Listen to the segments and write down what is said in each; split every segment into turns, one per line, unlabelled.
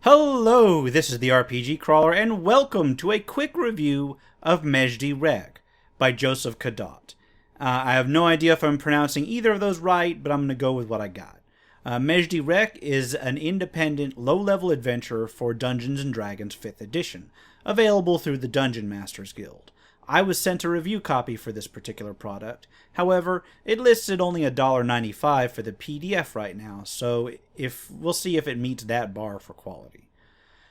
Hello, this is the RPG Crawler, and welcome to a quick review of Mezhdy Rek by Joseph Cadot. I have no idea if I'm pronouncing either of those right, but I'm going to go with what I got. Mezhdy Rek is an independent, low-level adventure for Dungeons & Dragons 5th edition, available through the Dungeon Masters Guild. I was sent a review copy for this particular product. However, it listed only $1.95 for the PDF right now, so we'll see if it meets that bar for quality.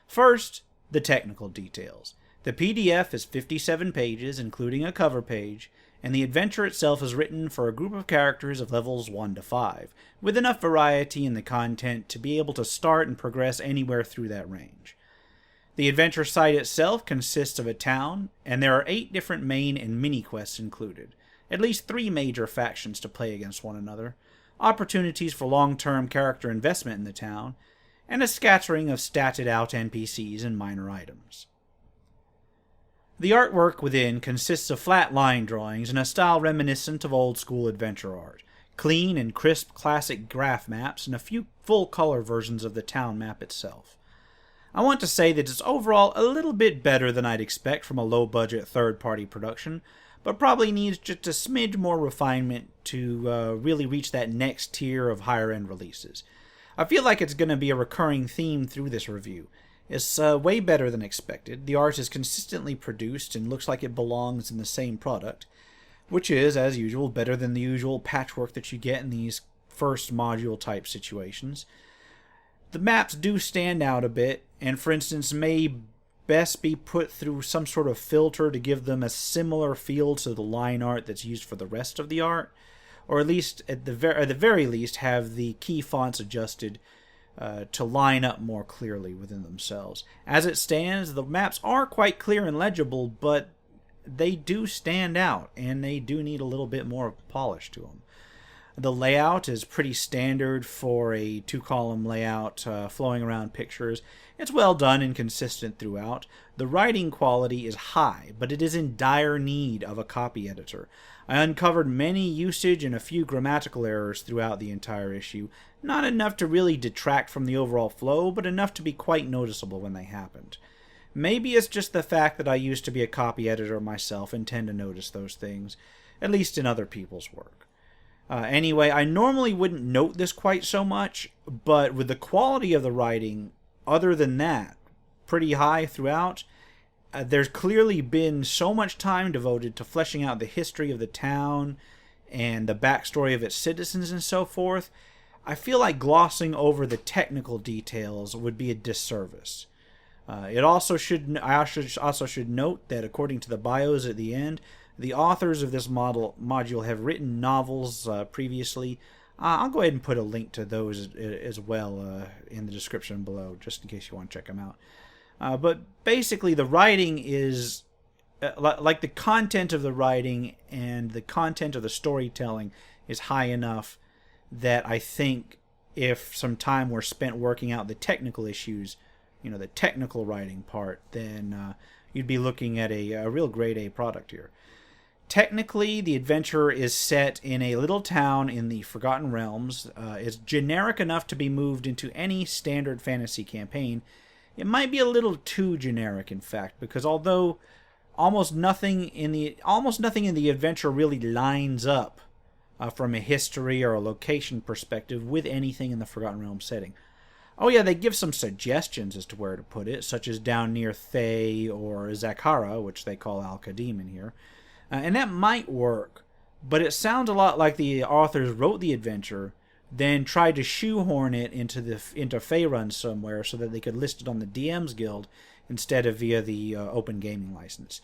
First, the technical details. The PDF is 57 pages, including a cover page, and the adventure itself is written for a group of characters of levels 1 to 5, with enough variety in the content to be able to start and progress anywhere through that range. The adventure site itself consists of a town, and there are 8 different main and mini quests included, at least 3 major factions to play against one another, opportunities for long-term character investment in the town, and a scattering of statted-out NPCs and minor items. The artwork within consists of flat line drawings in a style reminiscent of old-school adventure art, clean and crisp classic graph maps, and a few full-color versions of the town map itself. I want to say that it's overall a little bit better than I'd expect from a low-budget third-party production, but probably needs just a smidge more refinement to really reach that next tier of higher-end releases. I feel like it's going to be a recurring theme through this review. It's way better than expected. The art is consistently produced and looks like it belongs in the same product, which is, as usual, better than the usual patchwork that you get in these first module-type situations. The maps do stand out a bit, and for instance may best be put through some sort of filter to give them a similar feel to the line art that's used for the rest of the art, or at least at the very least have the key fonts adjusted to line up more clearly within themselves. As it stands, the maps are quite clear and legible, but they do stand out, and they do need a little bit more polish to them. The layout is pretty standard for a 2-column layout flowing around pictures. It's well done and consistent throughout. The writing quality is high, but it is in dire need of a copy editor. I uncovered many usage and a few grammatical errors throughout the entire issue, not enough to really detract from the overall flow, but enough to be quite noticeable when they happened. Maybe it's just the fact that I used to be a copy editor myself and tend to notice those things, at least in other people's work. Anyway, I normally wouldn't note this quite so much, but with the quality of the writing, other than that, pretty high throughout, there's clearly been so much time devoted to fleshing out the history of the town and the backstory of its citizens and so forth. I feel like glossing over the technical details would be a disservice. I also should note that according to the bios at the end, the authors of this module have written novels previously. I'll go ahead and put a link to those as well in the description below, just in case you want to check them out. But basically, the writing is, like the content of the writing and the content of the storytelling is high enough that I think if some time were spent working out the technical issues, the technical writing part, then you'd be looking at a real grade A product here. Technically, the adventure is set in a little town in the Forgotten Realms. It's generic enough to be moved into any standard fantasy campaign. It might be a little too generic, in fact, because although almost nothing in the adventure really lines up from a history or a location perspective with anything in the Forgotten Realms setting. Oh yeah, they give some suggestions as to where to put it, such as down near Thay or Zakhara, which they call Al-Qadim in here. And that might work, but it sounds a lot like the authors wrote the adventure, then tried to shoehorn it into Faerun somewhere so that they could list it on the DM's Guild instead of via the open gaming license.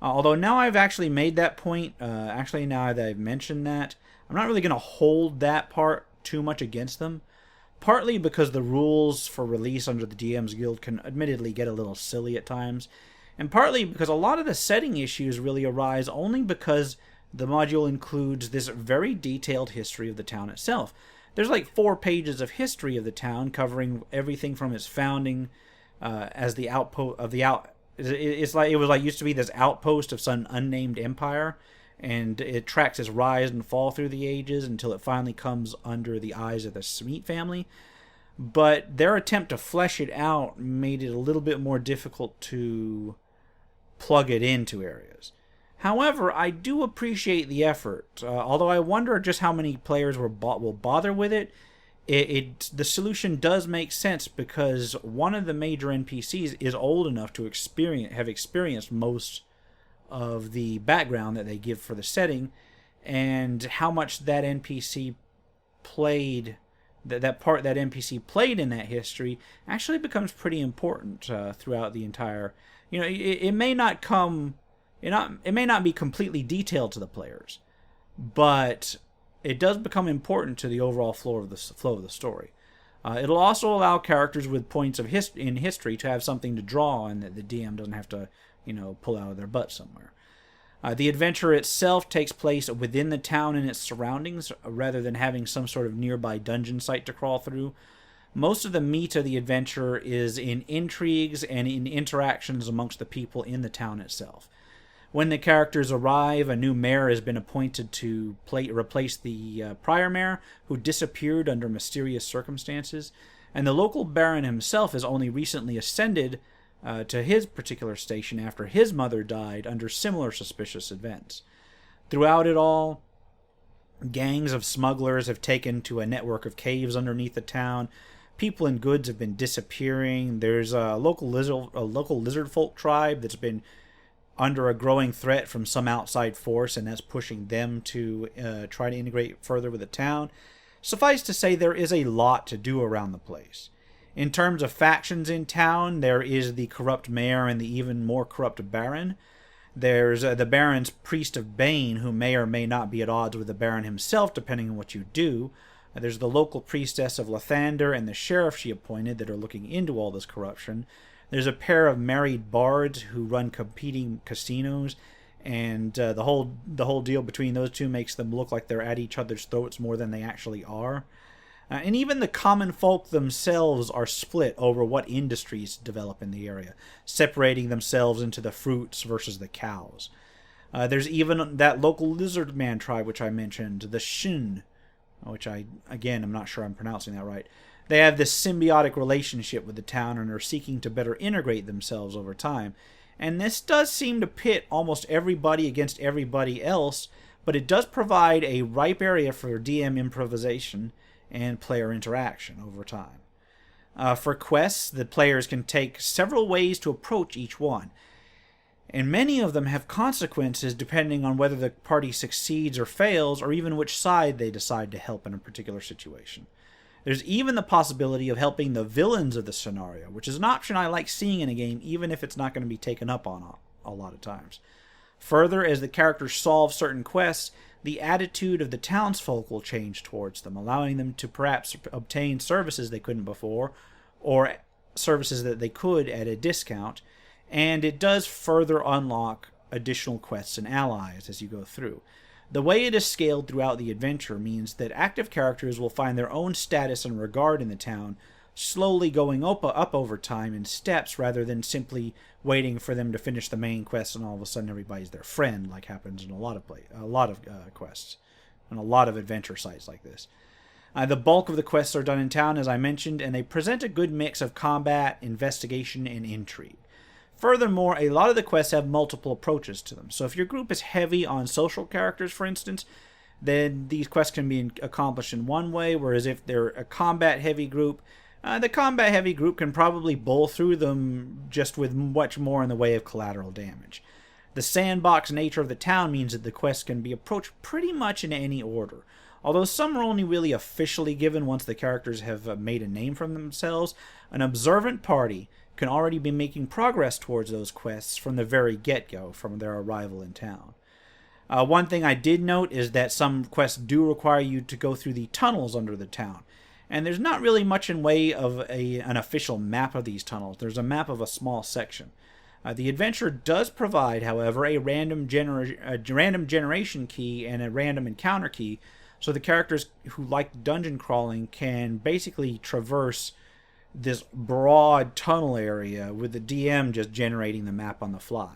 Although now I've actually made that point, now that I've mentioned that, I'm not really going to hold that part too much against them, partly because the rules for release under the DM's Guild can admittedly get a little silly at times, and partly because a lot of the setting issues really arise only because the module includes this very detailed history of the town itself. There's like 4 pages of history of the town covering everything from its founding as the outpost of the out. It used to be this outpost of some unnamed empire, and it tracks its rise and fall through the ages until it finally comes under the eyes of the Smeet family. but their attempt to flesh it out made it a little bit more difficult to plug it into areas. However, I do appreciate the effort, although I wonder just how many players will bother with it. The solution does make sense because one of the major NPCs is old enough to have experienced most of the background that they give for the setting, and how much that NPC played, that NPC played in that history actually becomes pretty important throughout the entire. It may not come, it may not be completely detailed to the players, but it does become important to the overall flow of the story. It'll also allow characters with points of in history to have something to draw on that the DM doesn't have to, pull out of their butt somewhere. The adventure itself takes place within the town and its surroundings, rather than having some sort of nearby dungeon site to crawl through. Most of the meat of the adventure is in intrigues and in interactions amongst the people in the town itself. When the characters arrive, a new mayor has been appointed to replace the prior mayor, who disappeared under mysterious circumstances, and the local baron himself has only recently ascended to his particular station after his mother died under similar suspicious events. Throughout it all, gangs of smugglers have taken to a network of caves underneath the town. People and goods have been disappearing. There's a local lizard folk tribe that's been under a growing threat from some outside force, and that's pushing them to try to integrate further with the town. Suffice to say, there is a lot to do around the place. In terms of factions in town, there is the corrupt mayor and the even more corrupt baron. There's the baron's priest of Bane, who may or may not be at odds with the baron himself, depending on what you do. There's the local priestess of Lathander and the sheriff she appointed that are looking into all this corruption. There's a pair of married bards who run competing casinos, and the whole deal between those two makes them look like they're at each other's throats more than they actually are. And even the common folk themselves are split over what industries develop in the area, separating themselves into the fruits versus the cows. There's even that local lizard man tribe which I mentioned, the Shin, which I'm not sure I'm pronouncing that right. They have this symbiotic relationship with the town and are seeking to better integrate themselves over time. And this does seem to pit almost everybody against everybody else, but it does provide a ripe area for DM improvisation and player interaction over time. For quests, the players can take several ways to approach each one, and many of them have consequences depending on whether the party succeeds or fails, or even which side they decide to help in a particular situation. There's even the possibility of helping the villains of the scenario, which is an option I like seeing in a game, even if it's not going to be taken up on a lot of times. Further, as the characters solve certain quests, the attitude of the townsfolk will change towards them, allowing them to perhaps obtain services they couldn't before, or services that they could at a discount, and it does further unlock additional quests and allies as you go through. The way it is scaled throughout the adventure means that active characters will find their own status and regard in the town, slowly going up over time in steps rather than simply waiting for them to finish the main quest and all of a sudden everybody's their friend, like happens in a lot of quests and a lot of adventure sites like this. The bulk of the quests are done in town, as I mentioned, and they present a good mix of combat, investigation, and intrigue. Furthermore, a lot of the quests have multiple approaches to them. So if your group is heavy on social characters, for instance, then these quests can be accomplished in one way, whereas if they're a combat-heavy group, the combat-heavy group can probably bowl through them just with much more in the way of collateral damage. The sandbox nature of the town means that the quests can be approached pretty much in any order, although some are only really officially given once the characters have made a name for themselves. An observant party can already be making progress towards those quests from the very get-go, from their arrival in town. One thing I did note is that some quests do require you to go through the tunnels under the town, and there's not really much in way of an official map of these tunnels. There's a map of a small section. The adventure does provide, however, a random generation key and a random encounter key, so the characters who like dungeon crawling can basically traverse this broad tunnel area with the DM just generating the map on the fly.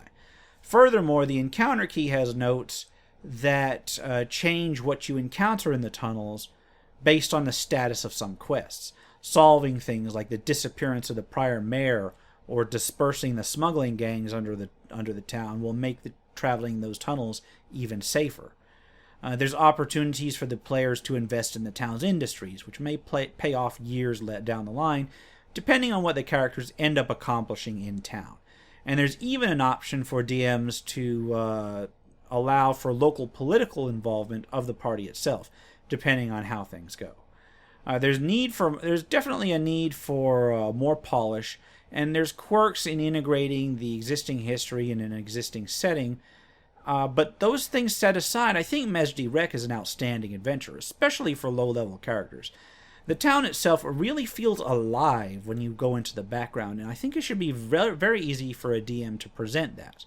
Furthermore, the encounter key has notes that change what you encounter in the tunnels based on the status of some quests. solving things like the disappearance of the prior mayor or dispersing the smuggling gangs under the town will make traveling those tunnels even safer. There's opportunities for the players to invest in the town's industries, which may pay off years down the line, depending on what the characters end up accomplishing in town. And there's even an option for DMs to allow for local political involvement of the party itself, depending on how things go. There's definitely a need for more polish, and there's quirks in integrating the existing history in an existing setting. But those things set aside, I think Mezhdy Rek is an outstanding adventure, especially for low-level characters. The town itself really feels alive when you go into the background, and I think it should be very, very easy for a DM to present that.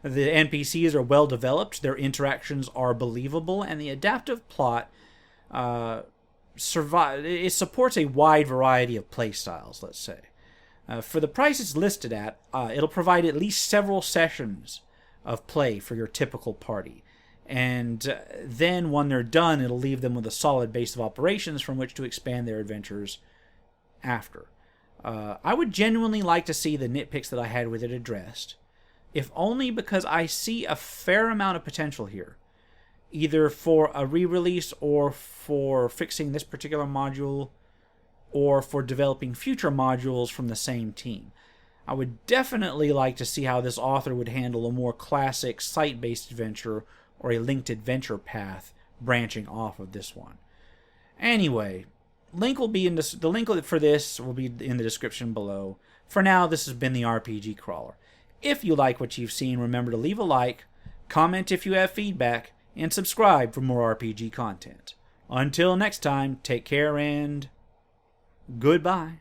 The NPCs are well developed, their interactions are believable, and the adaptive plot it supports a wide variety of playstyles, let's say. For the price it's listed at, it'll provide at least several sessions of play for your typical party. And then when they're done, it'll leave them with a solid base of operations from which to expand their adventures after. I would genuinely like to see the nitpicks that I had with it addressed, if only because I see a fair amount of potential here, either for a re-release or for fixing this particular module or for developing future modules from the same team. I would definitely like to see how this author would handle a more classic site-based adventure or a linked adventure path branching off of this one. Anyway, the link for this will be in the description below. For now, this has been the RPG Crawler. If you like what you've seen, remember to leave a like, comment if you have feedback, and subscribe for more RPG content. Until next time, take care and goodbye.